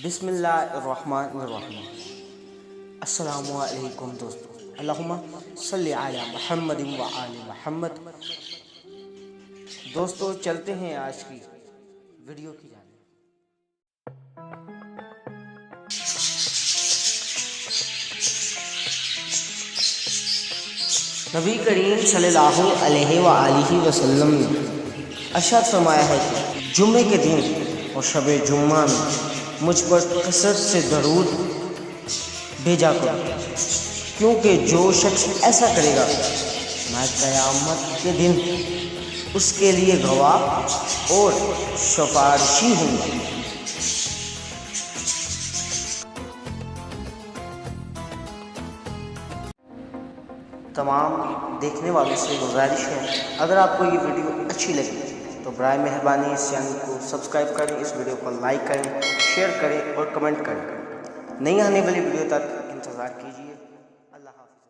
بسم اللہ الرحمن الرحیم۔ السلام علیکم دوستو، اللہم صلی علی محمد و آل محمد۔ دوستو چلتے ہیں آج کی ویڈیو کی جانب۔ نبی کریم صلی اللہ علیہ وآلہ وسلم نے ارشاد فرمایا ہے کہ جمعے کے دن اور شب جمعہ میں مجھ پر کثرت سے درود بھیجا کرو، کیونکہ جو شخص ایسا کرے گا میں قیامت کے دن اس کے لیے گواہ اور سفارشی ہوں گا۔ تمام دیکھنے والوں سے گزارش ہے، اگر آپ کو یہ ویڈیو اچھی لگی تو برائے مہربانی اس چینل کو سبسکرائب کریں، اس ویڈیو کو لائک کریں، شیئر کریں اور کمنٹ کریں۔ نئی آنے والی ویڈیو تک انتظار کیجیے۔ اللہ حافظ۔